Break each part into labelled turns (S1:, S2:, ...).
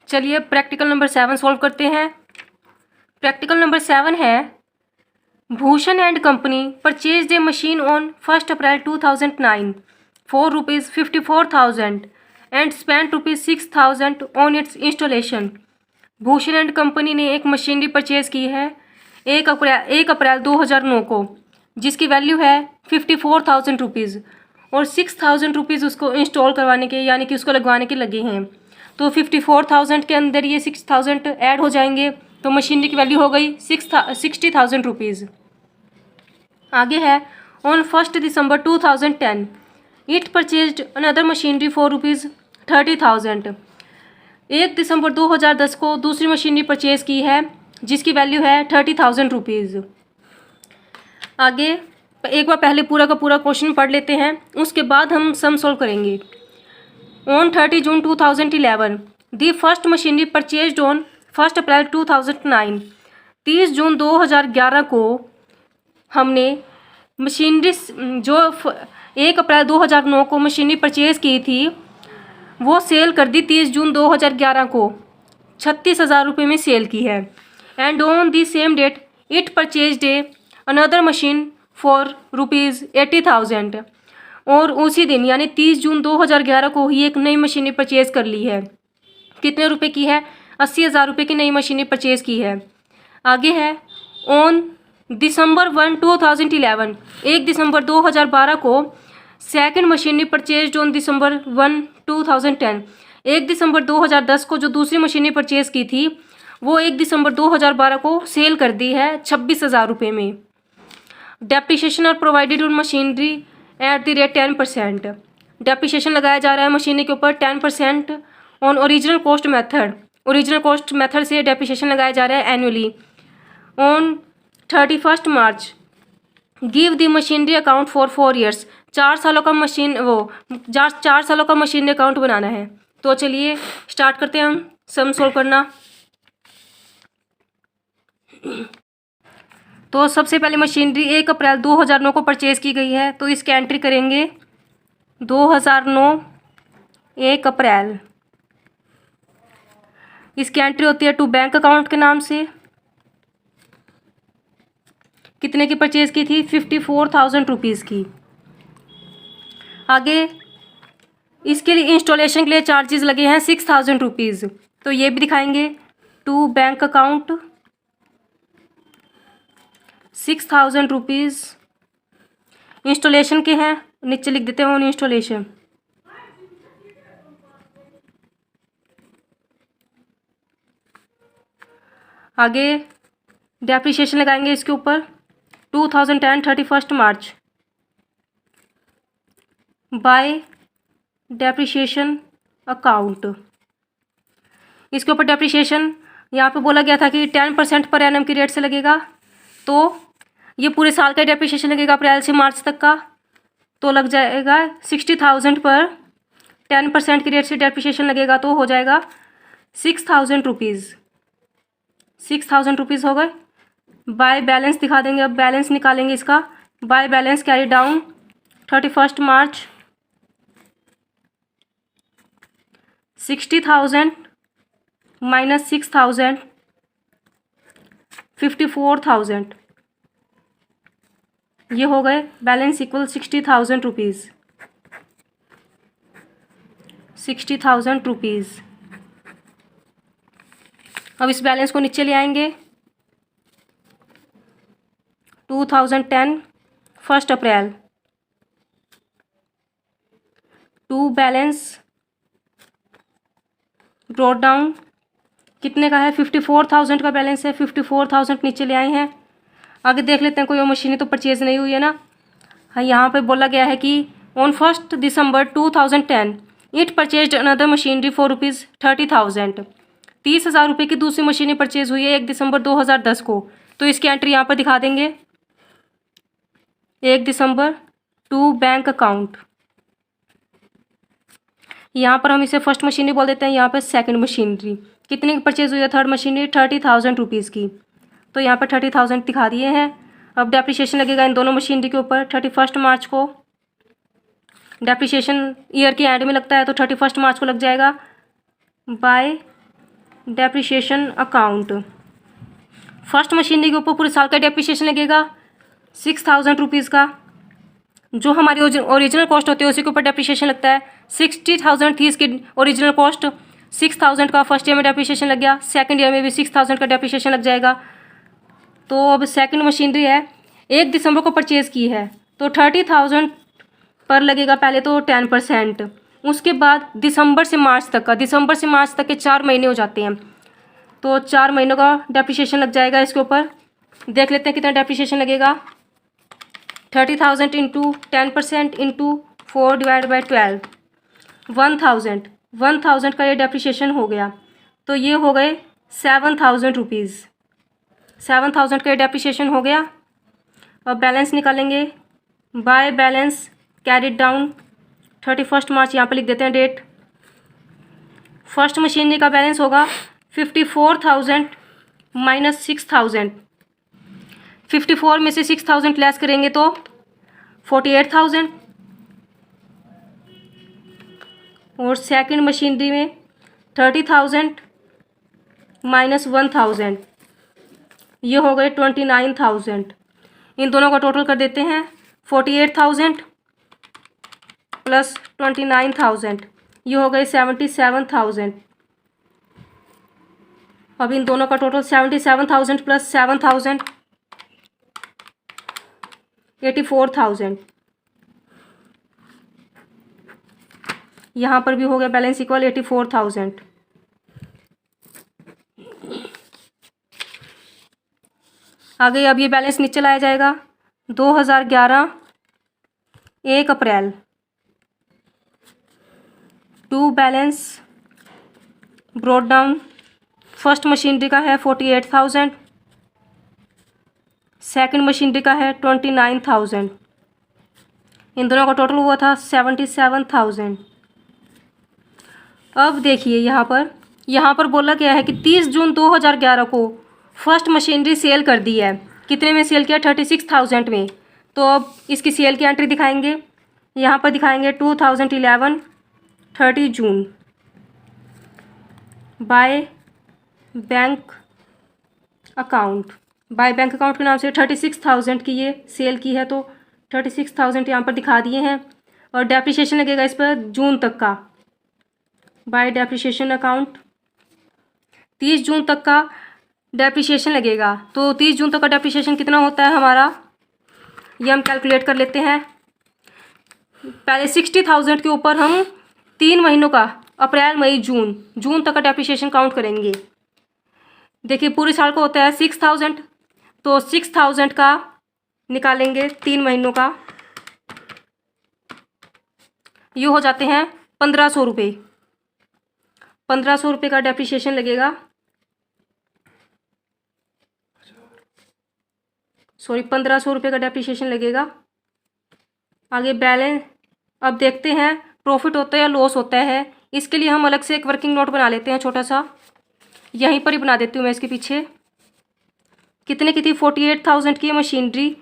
S1: चलिए practical number 7 solve करते हैं। प्रैक्टिकल नंबर 7 है Bhushan and company purchase a machine on 1 April 2009 for ₹54,000 and spent ₹6,000 on it's installation. Bhushan and company ने एक machinery purchase की है 1 अप्रैल 2009 को, जिसकी वैल्यू है ₹54,000 और ₹6,000 उसको इंस्टॉल करवाने के यानी कि उसको लगवाने के लगे हैं। तो 54,000 के अंदर ये 6,000 ऐड हो जाएंगे, तो मशीनरी की वैल्यू हो गई ₹60,000। आगे है on 1 December 2010 it purchased another machinery for ₹30,000। 1 दिसंबर 2010 को दूसरी मशीनरी परचेज की है जिसकी वैल्यू है ₹30,000। आगे एक बार पहले पूरा का पूरा क्वेश्चन पढ़ लेते हैं, उसके बाद हम सम सॉल्व करेंगे। On 30 June 2011 the first machinery purchased on 1 अप्रैल 2009। 30 जून 2011 को हमने मशीनरी जो 1 अप्रैल 2009 को मशीनरी परचेज की थी वो सेल कर दी 30 जून 2011 को 36,000 रुपये में सेल की है। And on the same date it purchased a another machine for ₹80,000। और उसी दिन यानी 30 जून 2011 को ही एक नई मशीनरी परचेज कर ली है। कितने रुपए की है? 80,000 रुपये की नई मशीनरी परचेज की है। आगे है ऑन दिसंबर 1 2011 1 दिसंबर 2012 को second machinery purchase on December 1 2010। 1 दिसंबर 2010 को जो दूसरी मशीनरी परचेज की थी वो 1 दिसंबर 2012 को सेल कर दी है 26,000 रुपये में। Depreciation are provided on machinery at the rate 10%। Depreciation लगाया जा रहा है मशीनरी के ऊपर 10% on original cost method. Original cost method से डेप्रिसिएशन लगाया जा रहा है annually. On 31 March give the machinery account for 4 years. 4 सालों का 4 सालों का मशीनरी अकाउंट बनाना है। तो चलिए स्टार्ट करते हैं हम सम सोल्व करना। तो सबसे पहले मशीनरी 1 अप्रैल 2009 को परचेज की गई है, तो इसकी एंट्री करेंगे 2009 1 अप्रैल। इसकी एंट्री होती है टू बैंक अकाउंट के नाम से। कितने की परचेज की थी? 54,000 रुपीज़ की। आगे इसके लिए इंस्टॉलेशन के लिए चार्जेस लगे हैं 6,000 रुपीज़, तो ये भी दिखाएंगे to bank account 6,000 rupees installation के हैं। नीचे लिख देते हैं ऑन इंस्टॉलेशन। आगे डेप्रिसिएशन लगाएंगे इसके ऊपर 2010 31 मार्च बाय डेप्रिसिएशन अकाउंट। इसके ऊपर डेप्रिसिएशन यहाँ पे बोला गया था कि 10% पर एनम की रेट से लगेगा, तो ये पूरे साल का डेप्रिसिएशन लगेगा अप्रैल से मार्च तक का, तो लग जाएगा 60,000 पर 10% की रेट से डेप्रिसिएशन लगेगा तो हो जाएगा 6,000 रुपीज़। 6,000 रुपीज़ हो गए। बाय बैलेंस दिखा देंगे, अब बैलेंस निकालेंगे इसका। By balance carry down 31 March 60,000 minus 6,000 54,000, ये हो गए बैलेंस इक्वल 60,000 रुपीज़। 60,000 रुपीज़। अब इस बैलेंस को नीचे ले आएंगे 2010 1 अप्रैल टू बैलेंस ब्रॉट डाउन। कितने का है? 54,000 का बैलेंस है। 54,000 नीचे ले आए हैं। आगे देख लेते हैं कोई और मशीनें तो परचेज नहीं हुई है ना। हाँ, यहाँ पे बोला गया है कि on 1 December 2010 it purchased another machinery for ₹30,000। 30,000 रुपये की दूसरी मशीनें परचेज हुई है 1 दिसंबर 2010 को, तो इसकी एंट्री यहाँ पर दिखा देंगे 1 दिसंबर टू बैंक अकाउंट। यहाँ पर हम इसे फर्स्ट मशीनरी बोल देते हैं, यहाँ पर सेकंड मशीनरी। कितने की परचेज हुई है थर्ड मशीनरी? 30,000 रुपीज़ की, तो यहाँ पर 30,000 दिखा दिए हैं। अब डेप्रिसिएशन लगेगा इन दोनों मशीनरी के ऊपर 31 मार्च को। डेप्रिसिएशन ईयर के एंड में लगता है तो 31 मार्च को लग जाएगा bye depreciation account. First machinery के ऊपर पूरे साल का डेप्रिसिएशन लगेगा 6,000 रुपीज़ का। जो हमारी ओरिजिनल कॉस्ट होती है उसी के ऊपर डेप्रिसिएशन लगता है। 60,000 थी इसकी ओरिजिनल कॉस्ट, 6,000 का फर्स्ट ईयर में डेप्रिसिएशन लग गया, सेकंड ईयर में भी 6,000 का डेप्रिसिएशन लग जाएगा। तो अब सेकंड मशीनरी है, 1 दिसंबर को परचेज़ की है तो 30,000 पर लगेगा पहले तो 10%। उसके बाद दिसंबर से मार्च तक के 4 महीने हो जाते हैं, तो 4 महीनों का डेप्रिसिएशन लग जाएगा इसके ऊपर। देख लेते हैं कितना डेप्रिसिएशन लगेगा। 30,000 इंटू 10% इंटू 4 डिवाइड बाई 12, 1,000 का ये डेप्रिसिएशन हो गया। तो ये हो गए 7,000 रुपीज़। 7,000 का ये डेप्रिसिएशन हो गया। अब बैलेंस निकालेंगे। बाय बैलेंस कैरिड डाउन 31 मार्च, यहाँ पर लिख देते हैं डेट। फर्स्ट मशीनरी का बैलेंस होगा 54,000 माइनस 6,000। 54 में से 6,000 लेस करेंगे तो 48,000। और सेकंड मशीनरी में 30,000 माइनस 1,000, ये हो गए 29,000। इन दोनों का टोटल कर देते हैं। 48,000 प्लस 29,000, ये हो गए 77,000। अब इन दोनों का टोटल 77,000 प्लस 7,000, 84,000। यहाँ पर भी हो गया बैलेंस इक्वल 84,000। आगे अब ये बैलेंस नीचे लाया जाएगा। 2011 1 अप्रैल to balance brought down. First machinery का है 48,000, सेकंड मशीनरी का है 29,000। इन दोनों का टोटल हुआ था 77,000। अब देखिए यहाँ पर बोला गया है कि 30 जून 2011 को फर्स्ट मशीनरी सेल कर दी है। कितने में सेल किया? 36,000 में। तो अब इसकी सेल की एंट्री दिखाएंगे। यहाँ पर दिखाएंगे 2011 30 जून by bank account. By bank account के नाम से 36,000 की ये सेल की है, तो 36,000 यहाँ पर दिखा दिए हैं। और डेप्रिसिएशन लगेगा इस पर जून तक का। बाय डेप्रिसिएशन अकाउंट 30 जून तक का डेप्रिसिएशन लगेगा। तो 30 जून तक का डेप्रिसिएशन कितना होता है हमारा, ये हम कैलकुलेट कर लेते हैं। पहले 60,000 के ऊपर हम 3 महीनों का अप्रैल मई जून तक का डेप्रिसिएशन काउंट करेंगे। देखिए पूरे साल का होता है 6,000, तो 6,000 का निकालेंगे 3 महीनों का, ये हो जाते हैं 1,500 रुपये। 1,500 रुपये का डेप्रिसिएशन लगेगा। 1,500 रुपये का डेप्रिसिएशन लगेगा। आगे बैलेंस अब देखते हैं प्रॉफिट होता है या लॉस होता है। इसके लिए हम अलग से एक वर्किंग नोट बना लेते हैं छोटा सा, यहीं पर ही बना देती हूँ मैं इसके पीछे। कितने की थी? 48,000 की मशीनरी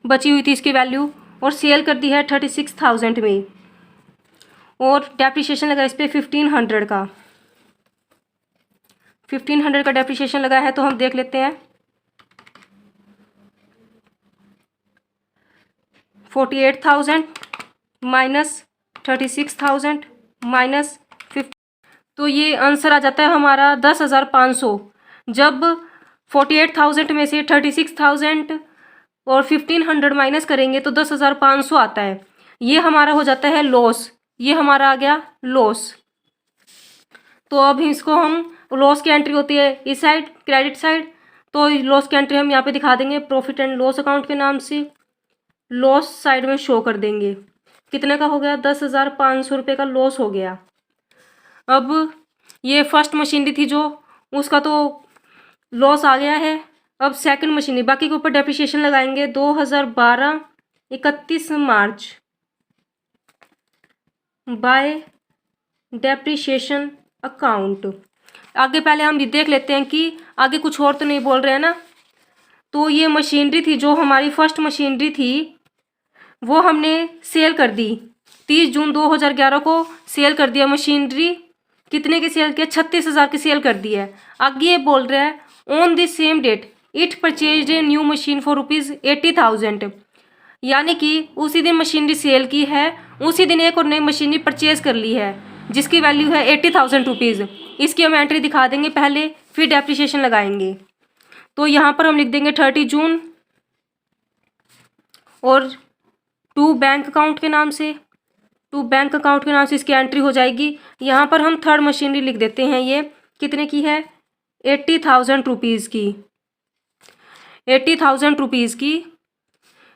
S1: बची हुई थी इसकी वैल्यू, और सेल कर दी है 36,000 में, और डेप्रिसिएशन लगा इस पर 1,500 का। 1,500 का डेप्रिसिएशन लगा है, तो हम देख लेते हैं। 48,000 माइनस 36,000 माइनस 50, तो ये आंसर आ जाता है हमारा 10,500। जब 48,000 में से 36,000 और 1,500 माइनस करेंगे तो 10,500 आता है। ये हमारा हो जाता है लॉस, ये हमारा आ गया लॉस। तो अब इसको हम, लॉस की एंट्री होती है इस साइड क्रेडिट साइड, तो लॉस की एंट्री हम यहाँ पे दिखा देंगे प्रॉफिट एंड लॉस अकाउंट के नाम से। लॉस साइड में शो कर देंगे। कितने का हो गया? 10,500 रुपये का लॉस हो गया। अब ये फर्स्ट मशीनरी थी जो, उसका तो लॉस आ गया है। अब सेकंड मशीनरी, बाकी के ऊपर डेप्रिसिएशन लगाएंगे। 2012 31 मार्च बाय डेप्रिसिएशन अकाउंट। आगे पहले हम देख लेते हैं कि आगे कुछ और तो नहीं बोल रहे हैं ना। तो ये मशीनरी थी जो हमारी फर्स्ट मशीनरी थी, वो हमने सेल कर दी। 30 जून 2011 को सेल कर दिया मशीनरी कितने की सेल किया, 36,000 की सेल कर दी है। आगे ये बोल रहा है on the same date it purchase a new machine for ₹80,000, यानी कि उसी दिन मशीनरी सेल की है, उसी दिन एक और नई मशीनरी परचेज कर ली है जिसकी वैल्यू है ₹80,000। इसकी हम एंट्री दिखा देंगे पहले, फिर डेप्रिसिएशन लगाएंगे। तो यहाँ पर हम लिख देंगे 30 जून और टू बैंक अकाउंट के नाम से इसकी एंट्री हो जाएगी। यहाँ पर हम थर्ड मशीनरी लिख देते हैं, ये कितने की है, ₹80,000 की, ₹80,000 की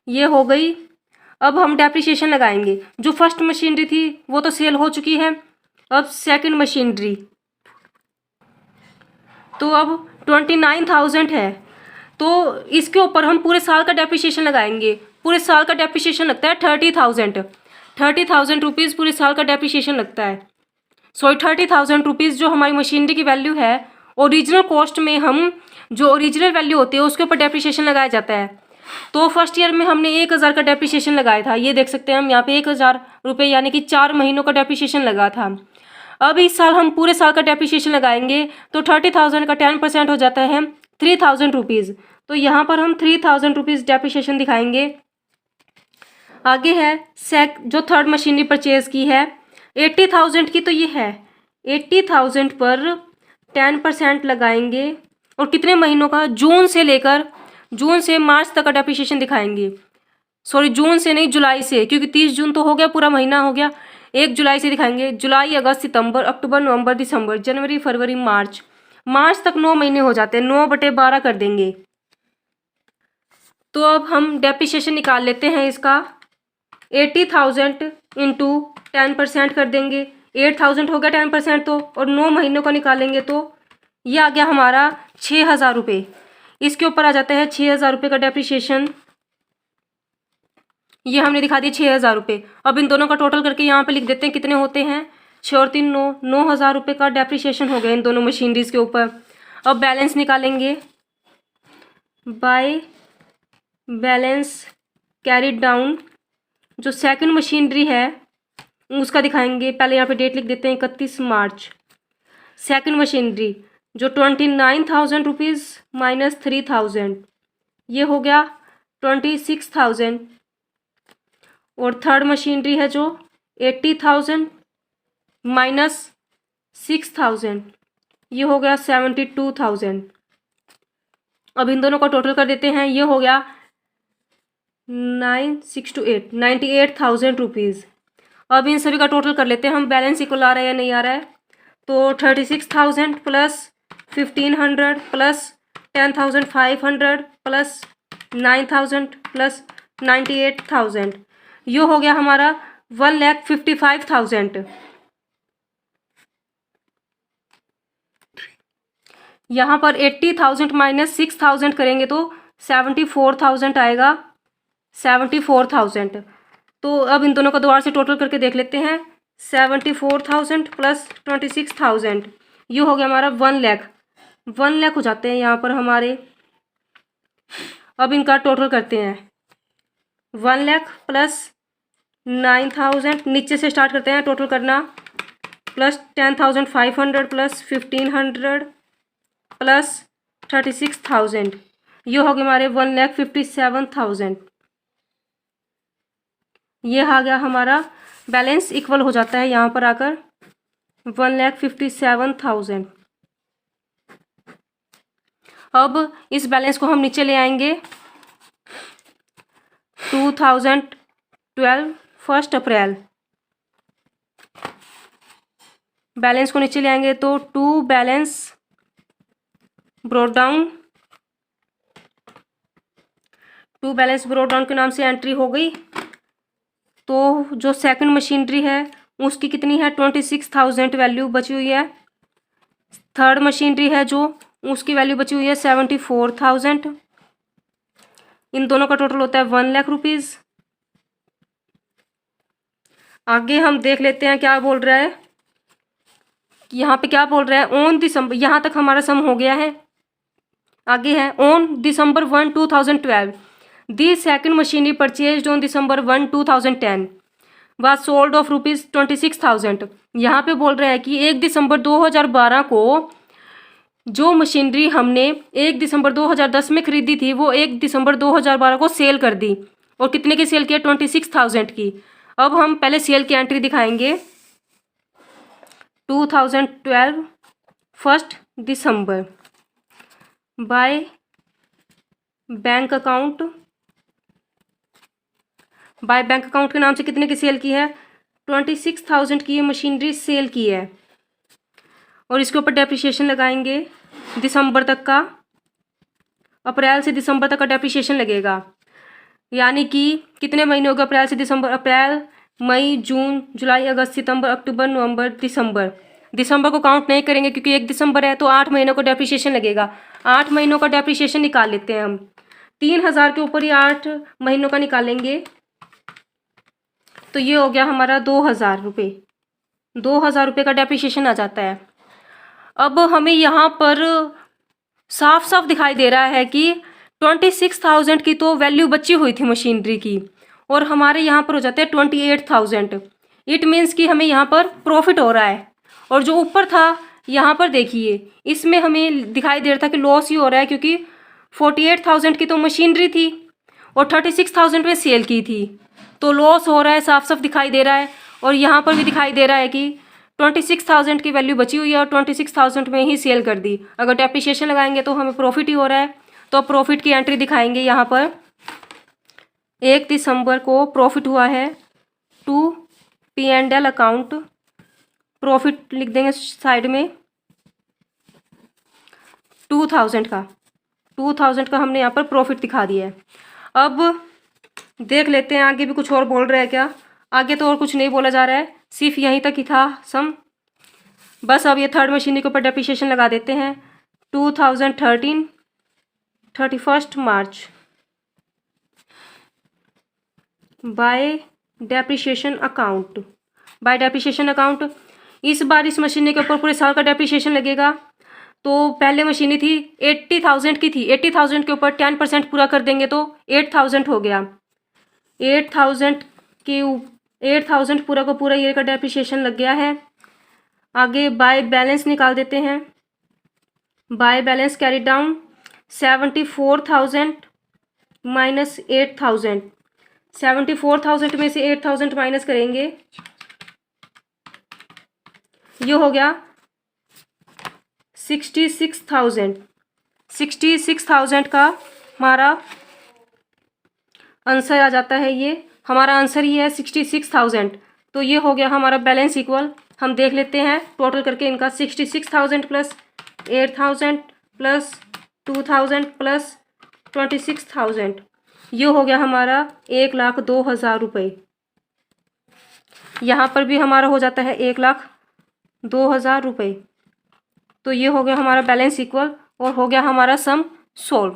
S1: ये हो गई। अब हम डेप्रिसिएशन लगाएंगे। जो फर्स्ट मशीनरी थी वो तो सेल हो चुकी है, अब सेकंड मशीनरी, तो अब 29,000 है, तो इसके ऊपर हम पूरे साल का डेप्रिसिएशन लगाएंगे। पूरे साल का डेप्रिसिएशन लगता है 30,000 रुपीज़ पूरे साल का डेप्रिसिएशन लगता है। 30,000 रुपीज़ जो हमारी मशीनरी की वैल्यू है, ओरिजिनल कॉस्ट में हम जो ओरिजिनल वैल्यू होती है उसके ऊपर डेप्रिसिएशन लगाया जाता है। तो फर्स्ट ईयर में हमने 1,000 का डेप्रिसिएशन लगाया था, ये देख सकते हैं हम यहाँ पे 1,000 रुपये यानी कि 4 महीनों का डेप्रिसिएशन लगा था। अब इस साल हम पूरे साल का डेप्रिसिएशन लगाएंगे तो 30,000 का 10% हो जाता है 3,000 रुपीज़। तो यहाँ पर हम 3,000 रुपीज़ डेप्रिसिएशन दिखाएंगे। आगे है जो थर्ड मशीनरी परचेज की है 80,000 की, तो ये है 80,000 पर 10% लगाएंगे और कितने महीनों का, जून से मार्च तक का डेप्रिसिएशन दिखाएंगे। सॉरी, जून से नहीं, जुलाई से, क्योंकि 30 जून तो हो गया, पूरा महीना हो गया। 1 जुलाई से दिखाएंगे, जुलाई, अगस्त, सितंबर, अक्टूबर, नवंबर, दिसंबर, जनवरी, फरवरी, मार्च तक 9 महीने हो जाते हैं, 9/12 कर देंगे। तो अब हम डेप्रिसिएशन निकाल लेते हैं इसका, 80,000 इंटू 10% कर देंगे, 8,000 हो गया 10% तो, और 9 महीनों का निकालेंगे तो ये आ गया हमारा 6,000 रुपये। इसके ऊपर आ जाता है 6,000 रुपये का डेप्रिसिएशन, ये हमने दिखा दिया 6,000 रुपये। अब इन दोनों का टोटल करके यहाँ पे लिख देते हैं कितने होते हैं, 6 और 3 9, 9,000 रुपये का डेप्रिसिएशन हो गया इन दोनों मशीनरीज के ऊपर। अब बैलेंस निकालेंगे, बाय बैलेंस कैरिड डाउन। जो सेकंड मशीनरी है उसका दिखाएंगे, पहले यहाँ पे डेट लिख देते हैं 31 मार्च। सेकंड मशीनरी जो 29,000 रुपीज़ माइनस 3,000, ये हो गया 26,000। और थर्ड मशीनरी है जो 80,000 माइनस 6,000, ये हो गया 72,000। अब इन दोनों का टोटल कर देते हैं, ये हो गया 98,000 रुपीज़। अब इन सभी का टोटल कर लेते हैं हम, बैलेंस इक्वल आ रहा है या नहीं आ रहा है। तो 36,000 प्लस 1,500 प्लस 10,500 प्लस 9,000 प्लस 98,000, ये हो गया हमारा 1,55,000। यहाँ पर 80,000 माइनस 6,000 करेंगे तो 74,000 आएगा, 74,000। तो अब इन दोनों का दोबारा से टोटल करके देख लेते हैं, 74,000 प्लस 26,000, ये हो गया हमारा 1 लाख हो जाते हैं यहाँ पर हमारे। अब इनका टोटल करते हैं, 1 लाख प्लस 9,000, नीचे से स्टार्ट करते हैं टोटल करना, प्लस 10,500 प्लस 1,500 प्लस 36,000, ये हो गए हमारे 1,57,000। ये आ गया हमारा बैलेंस, इक्वल हो जाता है यहाँ पर आकर 1,57,000। अब इस बैलेंस को हम नीचे ले आएंगे, 2012 1 अप्रैल, बैलेंस को नीचे ले आएंगे तो टू बैलेंस ब्रॉट डाउन के नाम से एंट्री हो गई। तो जो सेकंड मशीनरी है उसकी कितनी है, 26,000 वैल्यू बची हुई है। थर्ड मशीनरी है जो उसकी वैल्यू बची हुई है 74,000। इन दोनों का टोटल होता है 1 लाख रुपीज़। आगे हम देख लेते हैं क्या बोल रहा है, यहाँ पे क्या बोल रहा है, ऑन दिसंबर, यहाँ तक हमारा सम हो गया है। आगे है on December 1, 2012 the second machinery purchased on December 1, 2010 was sold off ₹26,000। यहाँ पे बोल रहे हैं कि 1 दिसंबर 2012 को जो मशीनरी हमने 1 दिसंबर 2010 में खरीदी थी वो 1 दिसंबर 2012 को सेल कर दी। और कितने की सेल किया? 26,000 की। अब हम पहले सेल की एंट्री दिखाएंगे। 2012 1 दिसंबर बाय बैंक अकाउंट के नाम से कितने की सेल की है? 26,000 की ये मशीनरी सेल की है। और इसके ऊपर डेप्रिसिएशन लगाएंगे दिसंबर तक का, अप्रैल से दिसंबर तक का डेप्रिसिएशन लगेगा। यानी कि कितने महीने हो गए अप्रैल से दिसंबर? अप्रैल, मई, जून, जुलाई, अगस्त, सितंबर, अक्टूबर, नवंबर, दिसंबर। दिसंबर को काउंट नहीं करेंगे क्योंकि 1 दिसंबर है, तो 8 महीनों का डेप्रिसिएशन लगेगा। 8 महीनों का डेप्रिसिएशन निकाल लेते हैं हम। 3,000 के ऊपर ही 8 महीनों का निकालेंगे तो ये हो गया हमारा 2,000 रुपये। 2,000 रुपये का डेप्रिसिएशन आ जाता है। अब हमें यहाँ पर साफ साफ दिखाई दे रहा है कि 26,000 की तो वैल्यू बची हुई थी मशीनरी की, और हमारे यहाँ पर हो जाते हैं 28,000। इट मीन्स कि हमें यहाँ पर प्रॉफिट हो रहा है। और जो ऊपर था यहाँ पर देखिए, इसमें हमें दिखाई दे रहा था कि लॉस ही हो रहा है, क्योंकि 48,000 की तो मशीनरी थी और 36,000 में सेल की थी, तो लॉस हो रहा है, साफ साफ दिखाई दे रहा है। और यहाँ पर भी दिखाई दे रहा है कि 26,000 की वैल्यू बची हुई है और 26,000 में ही सेल कर दी। अगर डेप्रिसिएशन लगाएंगे तो हमें प्रॉफिट ही हो रहा है। तो प्रॉफिट की एंट्री दिखाएंगे। यहाँ पर 1 दिसंबर को प्रॉफिट हुआ है टू P&L अकाउंट। प्रॉफिट लिख देंगे साइड में 2,000 का हमने यहाँ पर प्रॉफिट दिखा दिया है। अब देख लेते हैं आगे भी कुछ और बोल रहा है क्या। आगे तो और कुछ नहीं बोला जा रहा है, सिर्फ यहीं तक ही था सम। बस अब ये थर्ड मशीनरी के ऊपर डेप्रिसिएशन लगा देते हैं। 2013 31 मार्च बाय डेप्रिसिएशन अकाउंट। इस बार इस मशीनरी के ऊपर पूरे साल का डेप्रिसिएशन लगेगा। तो पहले मशीनरी थी 80,000 की थी, 80,000 के ऊपर 10% पूरा कर देंगे तो 8,000 हो गया। 8,000 पूरा का पूरा ईयर का डेप्रिसिएशन लग गया है। आगे बाय बैलेंस निकाल देते हैं। By balance carry down 74,000 minus 8,000। 74,000 में से 8,000 माइनस करेंगे, ये हो गया 66,000। 66,000 का हमारा आंसर आ जाता है। ये हमारा आंसर ही है 66,000। तो ये हो गया हमारा बैलेंस इक्वल। हम देख लेते हैं टोटल करके इनका। 66,000 प्लस 8,000 प्लस 2,000 प्लस 26,000, ये हो गया हमारा 1,02,000 रुपये। यहाँ पर भी हमारा हो जाता है 1,02,000 रुपये। तो ये हो गया हमारा बैलेंस इक्वल और हो गया हमारा सम सोल्व।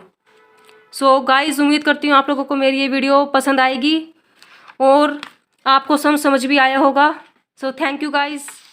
S1: सो गाइस, उम्मीद करती हूँ आप लोगों को मेरी ये वीडियो पसंद आएगी और आपको सम समझ भी आया होगा। So thank you guys.